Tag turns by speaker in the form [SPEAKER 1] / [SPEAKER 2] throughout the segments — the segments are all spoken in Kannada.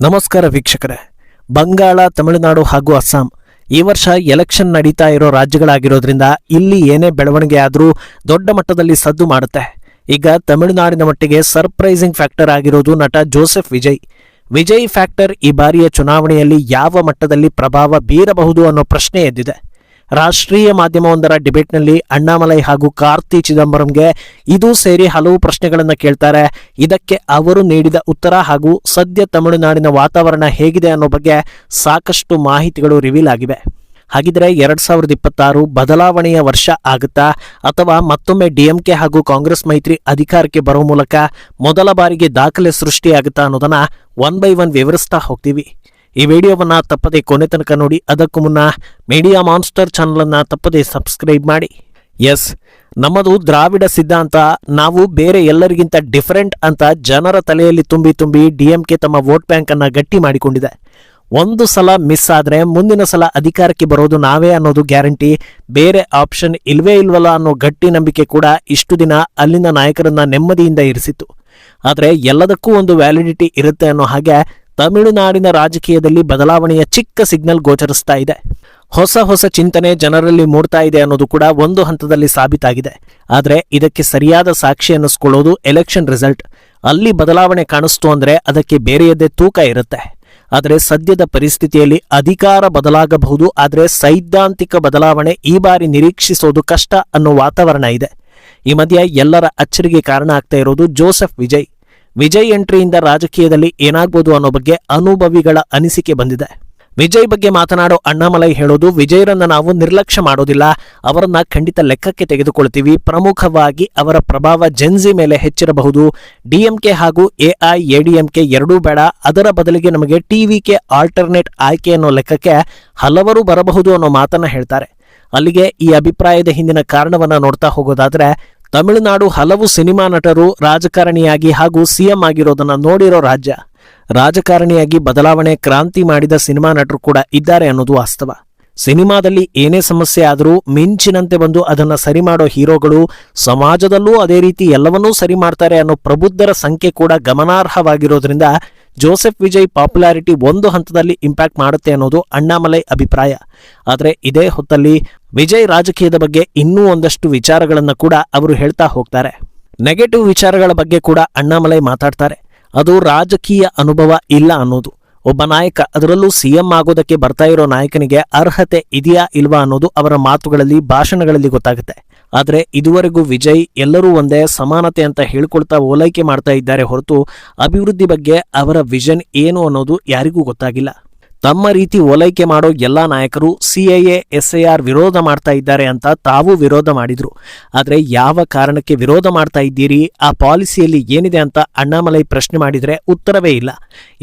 [SPEAKER 1] ನಮಸ್ಕಾರ ವೀಕ್ಷಕರೇ. ಬಂಗಾಳ, ತಮಿಳುನಾಡು ಹಾಗೂ ಅಸ್ಸಾಂ ಈ ವರ್ಷ ಎಲೆಕ್ಷನ್ ನಡೀತಾ ಇರೋ ರಾಜ್ಯಗಳಾಗಿರೋದ್ರಿಂದ ಇಲ್ಲಿ ಏನೇ ಬೆಳವಣಿಗೆ ಆದರೂ ದೊಡ್ಡ ಮಟ್ಟದಲ್ಲಿ ಸದ್ದು ಮಾಡುತ್ತೆ. ಈಗ ತಮಿಳುನಾಡಿನ ಮಟ್ಟಿಗೆ ಸರ್ಪ್ರೈಸಿಂಗ್ ಫ್ಯಾಕ್ಟರ್ ಆಗಿರೋದು ನಟ ಜೋಸೆಫ್ ವಿಜಯ್. ವಿಜಯ್ ಫ್ಯಾಕ್ಟರ್ ಈ ಬಾರಿಯ ಚುನಾವಣೆಯಲ್ಲಿ ಯಾವ ಮಟ್ಟದಲ್ಲಿ ಪ್ರಭಾವ ಬೀರಬಹುದು ಅನ್ನೋ ಪ್ರಶ್ನೆ ಎದ್ದಿದೆ. ರಾಷ್ಟ್ರೀಯ ಮಾಧ್ಯಮವೊಂದರ ಡಿಬೇಟ್ನಲ್ಲಿ ಅಣ್ಣಾಮಲೈ ಹಾಗೂ ಕಾರ್ತಿ ಚಿದಂಬರಂಗೆ ಇದು ಸೇರಿ ಹಲವು ಪ್ರಶ್ನೆಗಳನ್ನು ಕೇಳ್ತಾರೆ. ಇದಕ್ಕೆ ಅವರು ನೀಡಿದ ಉತ್ತರ ಹಾಗೂ ಸದ್ಯ ತಮಿಳುನಾಡಿನ ವಾತಾವರಣ ಹೇಗಿದೆ ಅನ್ನೋ ಬಗ್ಗೆ ಸಾಕಷ್ಟು ಮಾಹಿತಿಗಳು ರಿವೀಲ್ ಆಗಿವೆ. ಹಾಗಿದ್ರೆ 2026 ಬದಲಾವಣೆಯ ವರ್ಷ ಆಗುತ್ತಾ ಅಥವಾ ಮತ್ತೊಮ್ಮೆ ಡಿಎಂಕೆ ಹಾಗೂ ಕಾಂಗ್ರೆಸ್ ಮೈತ್ರಿ ಅಧಿಕಾರಕ್ಕೆ ಬರೋ ಮೂಲಕ ಮೊದಲ ಬಾರಿಗೆ ದಾಖಲೆ ಸೃಷ್ಟಿಯಾಗುತ್ತಾ ಅನ್ನೋದನ್ನ ಒನ್ ಬೈ ಒನ್ ವಿವರಿಸ್ತಾ ಹೋಗ್ತೀವಿ. ಈ ವಿಡಿಯೋವನ್ನ ತಪ್ಪದೆ ಕೊನೆ ತನಕ ನೋಡಿ. ಅದಕ್ಕೂ ಮುನ್ನ ಮೀಡಿಯಾ ಮಾನ್ಸ್ಟರ್ ಚಾನಲನ್ನು ತಪ್ಪದೆ ಸಬ್ಸ್ಕ್ರೈಬ್ ಮಾಡಿ. ಎಸ್, ನಮ್ಮದು ದ್ರಾವಿಡ ಸಿದ್ಧಾಂತ, ನಾವು ಬೇರೆ ಎಲ್ಲರಿಗಿಂತ ಡಿಫರೆಂಟ್ ಅಂತ ಜನರ ತಲೆಯಲ್ಲಿ ತುಂಬಿ ಡಿಎಂಕೆ ತಮ್ಮ ವೋಟ್ ಬ್ಯಾಂಕ್ ಅನ್ನ ಗಟ್ಟಿ ಮಾಡಿಕೊಂಡಿದೆ. ಒಂದು ಸಲ ಮಿಸ್ ಆದ್ರೆ ಮುಂದಿನ ಸಲ ಅಧಿಕಾರಕ್ಕೆ ಬರೋದು ನಾವೇ ಅನ್ನೋದು ಗ್ಯಾರಂಟಿ, ಬೇರೆ ಆಪ್ಷನ್ ಇಲ್ವೇ ಇಲ್ವಲ್ಲ ಅನ್ನೋ ಗಟ್ಟಿ ನಂಬಿಕೆ ಕೂಡ ಇಷ್ಟು ದಿನ ಅಲ್ಲಿನ ನಾಯಕರನ್ನ ನೆಮ್ಮದಿಯಿಂದ ಇರಿಸಿತ್ತು. ಆದರೆ ಎಲ್ಲದಕ್ಕೂ ಒಂದು ವ್ಯಾಲಿಡಿಟಿ ಇರುತ್ತೆ ಅನ್ನೋ ಹಾಗೆ ತಮಿಳುನಾಡಿನ ರಾಜಕೀಯದಲ್ಲಿ ಬದಲಾವಣೆಯ ಚಿಕ್ಕ ಸಿಗ್ನಲ್ ಗೋಚರಿಸ್ತಾ ಇದೆ. ಹೊಸ ಚಿಂತನೆ ಜನರಲ್ಲಿ ಮೂಡ್ತಾ ಇದೆ ಅನ್ನೋದು ಕೂಡ ಒಂದು ಹಂತದಲ್ಲಿ ಸಾಬೀತಾಗಿದೆ. ಆದರೆ ಇದಕ್ಕೆ ಸರಿಯಾದ ಸಾಕ್ಷಿ ಅನ್ನಿಸ್ಕೊಳ್ಳೋದು ಎಲೆಕ್ಷನ್ ರಿಸಲ್ಟ್. ಅಲ್ಲಿ ಬದಲಾವಣೆ ಕಾಣಿಸ್ತು ಅಂದ್ರೆ ಅದಕ್ಕೆ ಬೇರೆಯದ್ದೇ ತೂಕ ಇರುತ್ತೆ. ಆದರೆ ಸದ್ಯದ ಪರಿಸ್ಥಿತಿಯಲ್ಲಿ ಅಧಿಕಾರ ಬದಲಾಗಬಹುದು, ಆದರೆ ಸೈದ್ಧಾಂತಿಕ ಬದಲಾವಣೆ ಈ ಬಾರಿ ನಿರೀಕ್ಷಿಸೋದು ಕಷ್ಟ ಅನ್ನೋ ವಾತಾವರಣ ಇದೆ. ಈ ಮಧ್ಯೆ ಎಲ್ಲರ ಅಚ್ಚರಿಗೆ ಕಾರಣ ಆಗ್ತಾ ಇರೋದು ಜೋಸೆಫ್ ವಿಜಯ್. ವಿಜಯ್ ಎಂಟ್ರಿಯಿಂದ ರಾಜಕೀಯದಲ್ಲಿ ಏನಾಗ್ಬೋದು ಅನ್ನೋ ಬಗ್ಗೆ ಅನುಭವಿಗಳ ಅನಿಸಿಕೆ ಬಂದಿದೆ. ವಿಜಯ್ ಬಗ್ಗೆ ಮಾತನಾಡೋ ಅಣ್ಣಾಮಲೈ ಹೇಳೋದು, ವಿಜಯ್ರನ್ನ ನಾವು ನಿರ್ಲಕ್ಷ್ಯ ಮಾಡೋದಿಲ್ಲ, ಅವರನ್ನ ಖಂಡಿತ ಲೆಕ್ಕಕ್ಕೆ ತೆಗೆದುಕೊಳ್ತೀವಿ. ಪ್ರಮುಖವಾಗಿ ಅವರ ಪ್ರಭಾವ ಜೆನ್ಜಿ ಮೇಲೆ ಹೆಚ್ಚಿರಬಹುದು. ಡಿಎಂಕೆ ಹಾಗೂ ಎಐಎಡಿಎಂಕೆ ಎರಡೂ ಬೇಡ, ಅದರ ಬದಲಿಗೆ ನಮಗೆ ಟಿವಿಕೆ ಆಲ್ಟರ್ನೇಟ್ ಆಯ್ಕೆ ಅನ್ನೋ ಲೆಕ್ಕಕ್ಕೆ ಹಲವರು ಬರಬಹುದು ಅನ್ನೋ ಮಾತನ್ನ ಹೇಳ್ತಾರೆ. ಅಲ್ಲಿಗೆ ಈ ಅಭಿಪ್ರಾಯದ ಹಿಂದಿನ ಕಾರಣವನ್ನ ನೋಡ್ತಾ ಹೋಗೋದಾದ್ರೆ, ತಮಿಳುನಾಡು ಹಲವು ಸಿನಿಮಾ ನಟರು ರಾಜಕಾರಣಿಯಾಗಿ ಹಾಗೂ ಸಿಎಂ ಆಗಿರೋದನ್ನ ನೋಡಿರೋ ರಾಜ್ಯ. ರಾಜಕಾರಣಿಯಾಗಿ ಬದಲಾವಣೆ ಕ್ರಾಂತಿ ಮಾಡಿದ ಸಿನಿಮಾ ನಟರು ಕೂಡ ಇದ್ದಾರೆ ಅನ್ನೋದು ವಾಸ್ತವ. ಸಿನಿಮಾದಲ್ಲಿ ಏನೇ ಸಮಸ್ಯೆ ಆದರೂ ಮಿಂಚಿನಂತೆ ಬಂದು ಅದನ್ನ ಸರಿ ಮಾಡೋ ಹೀರೋಗಳು ಸಮಾಜದಲ್ಲೂ ಅದೇ ರೀತಿ ಎಲ್ಲವನ್ನೂ ಸರಿ ಮಾಡ್ತಾರೆ ಅನ್ನೋ ಪ್ರಬುದ್ಧರ ಸಂಖ್ಯೆ ಕೂಡ ಗಮನಾರ್ಹವಾಗಿರೋದ್ರಿಂದ ಜೋಸೆಫ್ ವಿಜಯ್ ಪಾಪ್ಯುಲಾರಿಟಿ ಒಂದು ಹಂತದಲ್ಲಿ ಇಂಪ್ಯಾಕ್ಟ್ ಮಾಡುತ್ತೆ ಅನ್ನೋದು ಅಣ್ಣಾಮಲೈ ಅಭಿಪ್ರಾಯ. ಆದರೆ ಇದೇ ಹೊತ್ತಲ್ಲಿ ವಿಜಯ್ ರಾಜಕೀಯದ ಬಗ್ಗೆ ಇನ್ನೂ ಒಂದಷ್ಟು ವಿಚಾರಗಳನ್ನ ಕೂಡ ಅವರು ಹೇಳ್ತಾ ಹೋಗ್ತಾರೆ. ನೆಗೆಟಿವ್ ವಿಚಾರಗಳ ಬಗ್ಗೆ ಕೂಡ ಅಣ್ಣಾಮಲೈ ಮಾತಾಡ್ತಾರೆ. ಅದು ರಾಜಕೀಯ ಅನುಭವ ಇಲ್ಲ ಅನ್ನೋದು. ಒಬ್ಬ ನಾಯಕ, ಅದರಲ್ಲೂ ಸಿಎಂ ಆಗೋದಕ್ಕೆ ಬರ್ತಾ ಇರೋ ನಾಯಕನಿಗೆ ಅರ್ಹತೆ ಇದೆಯಾ ಇಲ್ವಾ ಅನ್ನೋದು ಅವರ ಮಾತುಗಳಲ್ಲಿ, ಭಾಷಣಗಳಲ್ಲಿ ಗೊತ್ತಾಗುತ್ತೆ. ಆದರೆ ಇದುವರೆಗೂ ವಿಜಯ್ ಎಲ್ಲರೂ ಒಂದೇ, ಸಮಾನತೆ ಅಂತ ಹೇಳ್ಕೊಳ್ತಾ ಓಲೈಕೆ ಮಾಡ್ತಾ ಇದ್ದಾರೆ ಹೊರತು ಅಭಿವೃದ್ಧಿ ಬಗ್ಗೆ ಅವರ ವಿಷನ್ ಏನು ಅನ್ನೋದು ಯಾರಿಗೂ ಗೊತ್ತಾಗಿಲ್ಲ. ತಮ್ಮ ರೀತಿ ಓಲೈಕೆ ಮಾಡೋ ಎಲ್ಲಾ ನಾಯಕರು ಸಿಎಎ ಎಸ್ಐಆರ್ ವಿರೋಧ ಮಾಡ್ತಾ ಇದ್ದಾರೆ ಅಂತ ತಾವು ವಿರೋಧ ಮಾಡಿದ್ರು. ಆದರೆ ಯಾವ ಕಾರಣಕ್ಕೆ ವಿರೋಧ ಮಾಡ್ತಾ ಇದ್ದೀರಿ, ಆ ಪಾಲಿಸಿಯಲ್ಲಿ ಏನಿದೆ ಅಂತ ಅಣ್ಣಾಮಲೈ ಪ್ರಶ್ನೆ ಮಾಡಿದ್ರೆ ಉತ್ತರವೇ ಇಲ್ಲ.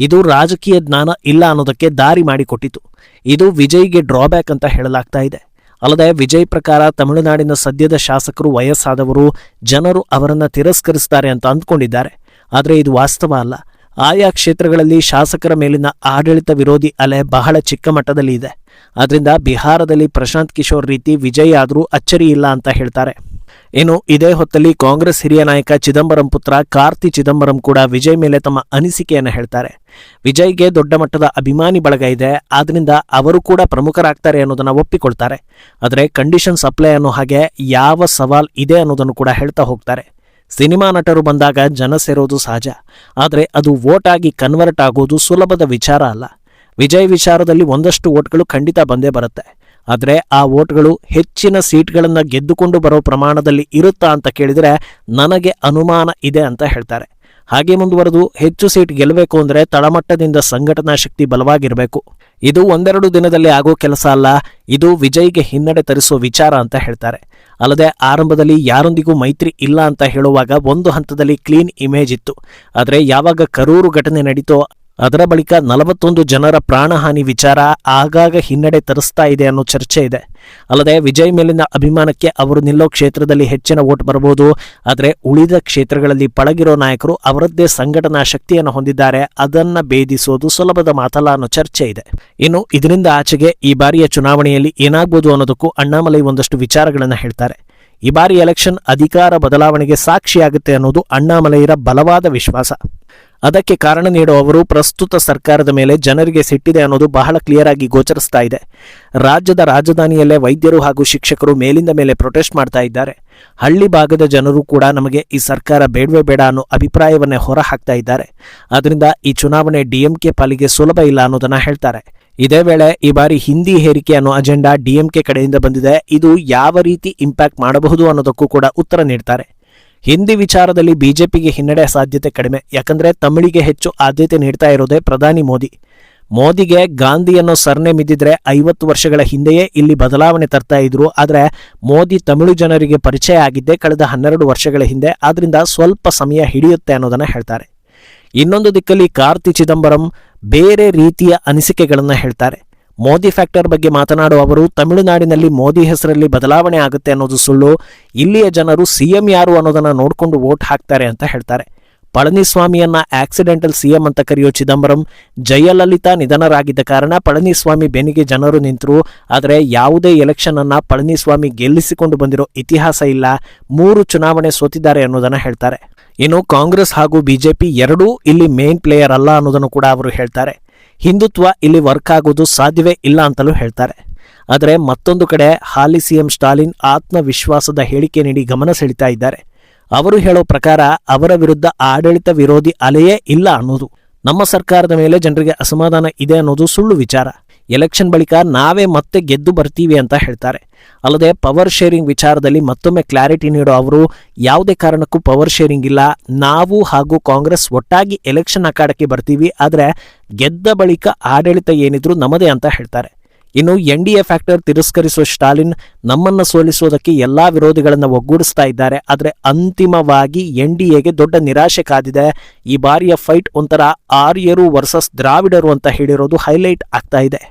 [SPEAKER 1] ಇದು ರಾಜಕೀಯ ಜ್ಞಾನ ಇಲ್ಲ ಅನ್ನೋದಕ್ಕೆ ದಾರಿ ಮಾಡಿಕೊಟ್ಟಿತು. ಇದು ವಿಜಯ್ಗೆ ಡ್ರಾಬ್ಯಾಕ್ ಅಂತ ಹೇಳಲಾಗ್ತಾ ಇದೆ. ಅಲ್ಲದೆ ವಿಜಯ್ ಪ್ರಕಾರ ತಮಿಳುನಾಡಿನ ಸದ್ಯದ ಶಾಸಕರು ವಯಸ್ಸಾದವರು, ಜನರು ಅವರನ್ನ ತಿರಸ್ಕರಿಸ್ತಾರೆ ಅಂತ ಅಂದ್ಕೊಂಡಿದ್ದಾರೆ. ಆದರೆ ಇದು ವಾಸ್ತವ ಅಲ್ಲ. ಆಯಾ ಕ್ಷೇತ್ರಗಳಲ್ಲಿ ಶಾಸಕರ ಮೇಲಿನ ಆಡಳಿತ ವಿರೋಧಿ ಅಲೆ ಬಹಳ ಚಿಕ್ಕ ಮಟ್ಟದಲ್ಲಿ ಇದೆ. ಆದ್ರಿಂದ ಬಿಹಾರದಲ್ಲಿ ಪ್ರಶಾಂತ್ ಕಿಶೋರ್ ರೀತಿ ವಿಜಯ್ ಆದರೂ ಅಚ್ಚರಿ ಇಲ್ಲ ಅಂತ ಹೇಳ್ತಾರೆ. ಇನ್ನು ಇದೇ ಹೊತ್ತಲ್ಲಿ ಕಾಂಗ್ರೆಸ್ ಹಿರಿಯ ನಾಯಕ ಚಿದಂಬರಂ ಪುತ್ರ ಕಾರ್ತಿ ಚಿದಂಬರಂ ಕೂಡ ವಿಜಯ್ ಮೇಲೆ ತಮ್ಮ ಅನಿಸಿಕೆಯನ್ನು ಹೇಳ್ತಾರೆ. ವಿಜಯ್ಗೆ ದೊಡ್ಡ ಮಟ್ಟದ ಅಭಿಮಾನಿ ಬಳಗ ಇದೆ, ಆದ್ರಿಂದ ಅವರು ಕೂಡ ಪ್ರಮುಖರಾಗ್ತಾರೆ ಅನ್ನೋದನ್ನ ಒಪ್ಪಿಕೊಳ್ತಾರೆ. ಆದರೆ ಕಂಡೀಷನ್ಸ್ ಅಪ್ಲೈ ಅನ್ನೋ ಹಾಗೆ ಯಾವ ಸವಾಲ್ ಇದೆ ಅನ್ನೋದನ್ನು ಕೂಡ ಹೇಳ್ತಾ ಹೋಗ್ತಾರೆ. ಸಿನಿಮಾ ನಟರು ಬಂದಾಗ ಜನ ಸೇರೋದು ಸಹಜ, ಆದರೆ ಅದು ವೋಟ್ ಆಗಿ ಕನ್ವರ್ಟ್ ಆಗೋದು ಸುಲಭದ ವಿಚಾರ ಅಲ್ಲ. ವಿಜಯ್ ವಿಚಾರದಲ್ಲಿ ಒಂದಷ್ಟು ವೋಟ್ಗಳು ಖಂಡಿತ ಬಂದೇ ಬರುತ್ತೆ. ಆದರೆ ಆ ವೋಟ್ಗಳು ಹೆಚ್ಚಿನ ಸೀಟ್ಗಳನ್ನ ಗೆದ್ದುಕೊಂಡು ಬರೋ ಪ್ರಮಾಣದಲ್ಲಿ ಇರುತ್ತಾ ಅಂತ ಕೇಳಿದರೆ ನನಗೆ ಅನುಮಾನ ಇದೆ ಅಂತ ಹೇಳ್ತಾರೆ. ಹಾಗೆ ಮುಂದುವರೆದು ಹೆಚ್ಚು ಸೀಟ್ ಗೆಲ್ಲಬೇಕು ಅಂದರೆ ತಳಮಟ್ಟದಿಂದ ಸಂಘಟನಾ ಶಕ್ತಿ ಬಲವಾಗಿರಬೇಕು. ಇದು ಒಂದೆರಡು ದಿನದಲ್ಲಿ ಆಗೋ ಕೆಲಸ ಅಲ್ಲ, ಇದು ವಿಜಯ್ಗೆ ಹಿನ್ನಡೆ ತರಿಸೋ ವಿಚಾರ ಅಂತ ಹೇಳ್ತಾರೆ. ಅಲ್ಲದೆ ಆರಂಭದಲ್ಲಿ ಯಾರೊಂದಿಗೂ ಮೈತ್ರಿ ಇಲ್ಲ ಅಂತ ಹೇಳುವಾಗ ಒಂದು ಹಂತದಲ್ಲಿ ಕ್ಲೀನ್ ಇಮೇಜ್ ಇತ್ತು. ಆದರೆ ಯಾವಾಗ ಕರೂರು ಘಟನೆ ನಡೀತೋ ಅದರ ಬಳಿಕ 41 ಜನರ ಪ್ರಾಣಹಾನಿ ವಿಚಾರ ಆಗಾಗ ಹಿನ್ನಡೆ ತರಿಸ್ತಾ ಇದೆ ಅನ್ನೋ ಚರ್ಚೆ ಇದೆ. ಅಲ್ಲದೆ ವಿಜಯ್ ಮೇಲಿನ ಅಭಿಮಾನಕ್ಕೆ ಅವರು ನಿಲ್ಲೋ ಕ್ಷೇತ್ರದಲ್ಲಿ ಹೆಚ್ಚಿನ ವೋಟ್ ಬರಬಹುದು, ಆದರೆ ಉಳಿದ ಕ್ಷೇತ್ರಗಳಲ್ಲಿ ಪಳಗಿರೋ ನಾಯಕರು ಅವರದ್ದೇ ಸಂಘಟನಾ ಶಕ್ತಿಯನ್ನು ಹೊಂದಿದ್ದಾರೆ, ಅದನ್ನ ಭೇದಿಸೋದು ಸುಲಭದ ಮಾತಲ್ಲ ಅನ್ನೋ ಚರ್ಚೆ ಇದೆ. ಇನ್ನು ಇದರಿಂದ ಆಚೆಗೆ ಈ ಬಾರಿಯ ಚುನಾವಣೆಯಲ್ಲಿ ಏನಾಗ್ಬೋದು ಅನ್ನೋದಕ್ಕೂ ಅಣ್ಣಾಮಲೈ ಒಂದಷ್ಟು ವಿಚಾರಗಳನ್ನು ಹೇಳ್ತಾರೆ. ಈ ಬಾರಿ ಎಲೆಕ್ಷನ್ ಅಧಿಕಾರ ಬದಲಾವಣೆಗೆ ಸಾಕ್ಷಿಯಾಗುತ್ತೆ ಅನ್ನೋದು ಅಣ್ಣಾಮಲೈರ ಬಲವಾದ ವಿಶ್ವಾಸ. ಅದಕ್ಕೆ ಕಾರಣ ನೀಡುವ ಅವರು ಪ್ರಸ್ತುತ ಸರ್ಕಾರದ ಮೇಲೆ ಜನರಿಗೆ ಸಿಟ್ಟಿದೆ ಅನ್ನೋದು ಬಹಳ ಕ್ಲಿಯರ್ ಆಗಿ ಗೋಚರಿಸ್ತಾ ಇದೆ. ರಾಜ್ಯದ ರಾಜಧಾನಿಯಲ್ಲೇ ವೈದ್ಯರು ಹಾಗೂ ಶಿಕ್ಷಕರು ಮೇಲಿಂದ ಮೇಲೆ ಪ್ರೊಟೆಸ್ಟ್ ಮಾಡ್ತಾ ಇದ್ದಾರೆ. ಹಳ್ಳಿ ಭಾಗದ ಜನರು ಕೂಡ ನಮಗೆ ಈ ಸರ್ಕಾರ ಬೇಡವೇ ಬೇಡ ಅನ್ನೋ ಅಭಿಪ್ರಾಯವನ್ನೇ ಹೊರ ಹಾಕ್ತಾ ಇದ್ದಾರೆ. ಆದ್ರಿಂದ ಈ ಚುನಾವಣೆ ಡಿಎಂಕೆ ಪಾಲಿಗೆ ಸುಲಭ ಇಲ್ಲ ಅನ್ನೋದನ್ನ ಹೇಳ್ತಾರೆ. ಇದೇ ವೇಳೆ ಈ ಬಾರಿ ಹಿಂದಿ ಹೇರಿಕೆ ಅನ್ನೋ ಅಜೆಂಡಾ ಡಿಎಂಕೆ ಕಡೆಯಿಂದ ಬಂದಿದೆ. ಇದು ಯಾವ ರೀತಿ ಇಂಪ್ಯಾಕ್ಟ್ ಮಾಡಬಹುದು ಅನ್ನೋದಕ್ಕೂ ಕೂಡ ಉತ್ತರ ನೀಡ್ತಾರೆ. ಹಿಂದಿ ವಿಚಾರದಲ್ಲಿ ಬಿಜೆಪಿಗೆ ಹಿನ್ನಡೆ ಸಾಧ್ಯತೆ ಕಡಿಮೆ. ಯಾಕಂದ್ರೆ ತಮಿಳಿಗೆ ಹೆಚ್ಚು ಆದ್ಯತೆ ನೀಡ್ತಾ ಇರೋದೇ ಪ್ರಧಾನಿ ಮೋದಿಗೆ ಗಾಂಧಿ ಅನ್ನೋ ಸರ್ನೇಮ್ ಇದ್ದಿದ್ರೆ 50 ವರ್ಷಗಳ ಹಿಂದೆಯೇ ಇಲ್ಲಿ ಬದಲಾವಣೆ ತರ್ತಾ ಇದ್ರು. ಆದ್ರೆ ಮೋದಿ ತಮಿಳು ಜನರಿಗೆ ಪರಿಚಯ ಆಗಿದ್ದೇ ಕಳೆದ 12 ವರ್ಷಗಳ ಹಿಂದೆ. ಆದ್ರಿಂದ ಸ್ವಲ್ಪ ಸಮಯ ಹಿಡಿಯುತ್ತೆ ಅನ್ನೋದನ್ನ ಹೇಳ್ತಾರೆ. ಇನ್ನೊಂದು ದಿಕ್ಕಲ್ಲಿ ಕಾರ್ತಿ ಚಿದಂಬರಂ ಬೇರೆ ರೀತಿಯ ಅನಿಸಿಕೆಗಳನ್ನ ಹೇಳ್ತಾರೆ. ಮೋದಿ ಫ್ಯಾಕ್ಟರ್ ಬಗ್ಗೆ ಮಾತನಾಡುವ ಅವರು ತಮಿಳುನಾಡಿನಲ್ಲಿ ಮೋದಿ ಹೆಸರಲ್ಲಿ ಬದಲಾವಣೆ ಆಗುತ್ತೆ ಅನ್ನೋದು ಸುಳ್ಳು. ಇಲ್ಲಿಯ ಜನರು ಸಿಎಂ ಯಾರು ಅನ್ನೋದನ್ನ ನೋಡಿಕೊಂಡು ವೋಟ್ ಹಾಕ್ತಾರೆ ಅಂತ ಹೇಳ್ತಾರೆ. ಪಳನಿಸ್ವಾಮಿಯನ್ನ ಆಕ್ಸಿಡೆಂಟಲ್ ಸಿಎಂ ಅಂತ ಕರೆಯೋ ಚಿದಂಬರಂ ಜಯಲಲಿತಾ ನಿಧನರಾಗಿದ್ದ ಕಾರಣ ಪಳನಿಸ್ವಾಮಿ ಬೆನ್ನಿಗೆ ಜನರು ನಿಂತರು. ಆದರೆ ಯಾವುದೇ ಎಲೆಕ್ಷನ್ ಅನ್ನ ಪಳನಿಸ್ವಾಮಿ ಗೆಲ್ಲಿಸಿಕೊಂಡು ಬಂದಿರೋ ಇತಿಹಾಸ ಇಲ್ಲ. 3 ಚುನಾವಣೆ ಸೋತಿದ್ದಾರೆ ಅನ್ನೋದನ್ನ ಹೇಳ್ತಾರೆ. ಇನ್ನು ಕಾಂಗ್ರೆಸ್ ಹಾಗೂ ಬಿಜೆಪಿ ಎರಡೂ ಇಲ್ಲಿ ಮೇನ್ ಪ್ಲೇಯರ್ ಅಲ್ಲ ಅನ್ನೋದನ್ನು ಕೂಡ ಅವರು ಹೇಳ್ತಾರೆ. ಹಿಂದುತ್ವ ಇಲ್ಲಿ ವರ್ಕ್ ಆಗೋದು ಸಾಧ್ಯವೇ ಇಲ್ಲ ಅಂತಲೂ ಹೇಳ್ತಾರೆ. ಆದರೆ ಮತ್ತೊಂದು ಕಡೆ ಹಾಲಿ ಸಿಎಂ ಸ್ಟಾಲಿನ್ ಆತ್ಮವಿಶ್ವಾಸದ ಹೇಳಿಕೆ ನೀಡಿ ಗಮನ ಸೆಳೀತಾ ಇದ್ದಾರೆ. ಅವರು ಹೇಳೋ ಪ್ರಕಾರ ಅವರ ವಿರುದ್ಧ ಆಡಳಿತ ವಿರೋಧಿ ಅಲೆಯೇ ಇಲ್ಲ ಅನ್ನೋದು. ನಮ್ಮ ಸರ್ಕಾರದ ಮೇಲೆ ಜನರಿಗೆ ಅಸಮಾಧಾನ ಇದೆ ಅನ್ನೋದು ಸುಳ್ಳು ವಿಚಾರ. ಎಲೆಕ್ಷನ್ ಬಳಿಕ ನಾವೇ ಮತ್ತೆ ಗೆದ್ದು ಬರ್ತೀವಿ ಅಂತ ಹೇಳ್ತಾರೆ. ಅಲ್ಲದೆ ಪವರ್ ಶೇರಿಂಗ್ ವಿಚಾರದಲ್ಲಿ ಮತ್ತೊಮ್ಮೆ ಕ್ಲಾರಿಟಿ ನೀಡೋ ಅವರು ಯಾವುದೇ ಕಾರಣಕ್ಕೂ ಪವರ್ ಶೇರಿಂಗ್ ಇಲ್ಲ, ನಾವು ಹಾಗೂ ಕಾಂಗ್ರೆಸ್ ಒಟ್ಟಾಗಿ ಎಲೆಕ್ಷನ್ ಅಖಾಡಕ್ಕೆ ಬರ್ತೀವಿ, ಆದರೆ ಗೆದ್ದ ಬಳಿಕ ಆಡಳಿತ ಏನಿದ್ರು ನಮ್ಮದೇ ಅಂತ ಹೇಳ್ತಾರೆ. ಇನ್ನು ಎನ್ಡಿಎ ಫ್ಯಾಕ್ಟರ್ ತಿರಸ್ಕರಿಸುವ ಸ್ಟಾಲಿನ್ ನಮ್ಮನ್ನ ಸೋಲಿಸುವುದಕ್ಕೆ ಎಲ್ಲಾ ವಿರೋಧಿಗಳನ್ನ ಒಗ್ಗೂಡಿಸ್ತಾ ಇದ್ದಾರೆ. ಆದರೆ ಅಂತಿಮವಾಗಿ ಎನ್ಡಿಎಗೆ ದೊಡ್ಡ ನಿರಾಶೆ ಕಾದಿದೆ. ಈ ಬಾರಿಯ ಫೈಟ್ ಒಂಥರ ಆರ್ಯರು ವರ್ಸಸ್ ದ್ರಾವಿಡರು ಅಂತ ಹೇಳಿರೋದು ಹೈಲೈಟ್ ಆಗ್ತಾ ಇದೆ.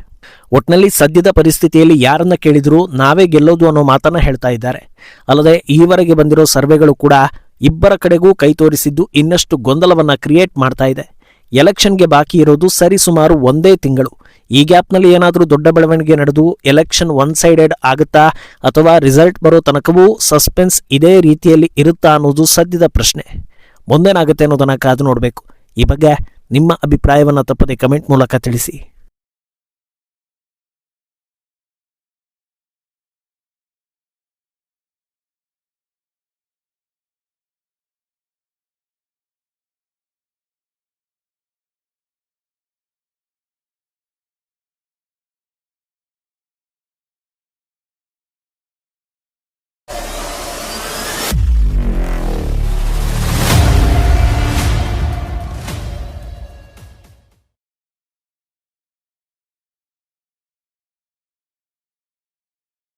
[SPEAKER 1] ಒಟ್ನಲ್ಲಿ ಸದ್ಯದ ಪರಿಸ್ಥಿತಿಯಲ್ಲಿ ಯಾರನ್ನ ಕೇಳಿದ್ರು ನಾವೇ ಗೆಲ್ಲೋದು ಅನ್ನೋ ಮಾತನ್ನ ಹೇಳ್ತಾ ಇದ್ದಾರೆ. ಅಲ್ಲದೆ ಈವರೆಗೆ ಬಂದಿರೋ ಸರ್ವೆಗಳು ಕೂಡ ಇಬ್ಬರ ಕಡೆಗೂ ಕೈ ತೋರಿಸಿದ್ದು ಇನ್ನಷ್ಟು ಗೊಂದಲವನ್ನ ಕ್ರಿಯೇಟ್ ಮಾಡ್ತಾ ಇದೆ. ಎಲೆಕ್ಷನ್ಗೆ ಬಾಕಿ ಇರೋದು ಸರಿಸುಮಾರು 1 ತಿಂಗಳು. ಈ ಗ್ಯಾಪ್ನಲ್ಲಿ ಏನಾದರೂ ದೊಡ್ಡ ಬೆಳವಣಿಗೆ ನಡೆದು ಎಲೆಕ್ಷನ್ ಒನ್ ಸೈಡೆಡ್ ಆಗುತ್ತಾ ಅಥವಾ ರಿಸಲ್ಟ್ ಬರೋ ತನಕವೂ ಸಸ್ಪೆನ್ಸ್ ಇದೇ ರೀತಿಯಲ್ಲಿ ಇರುತ್ತಾ ಅನ್ನೋದು ಸದ್ಯದ ಪ್ರಶ್ನೆ. ಮುಂದೇನಾಗುತ್ತೆ ಅನ್ನೋದನ್ನ ಕಾದು ನೋಡಬೇಕು. ಈ ಬಗ್ಗೆ ನಿಮ್ಮ ಅಭಿಪ್ರಾಯವನ್ನು ತಪ್ಪದೆ ಕಮೆಂಟ್ ಮೂಲಕ ತಿಳಿಸಿ.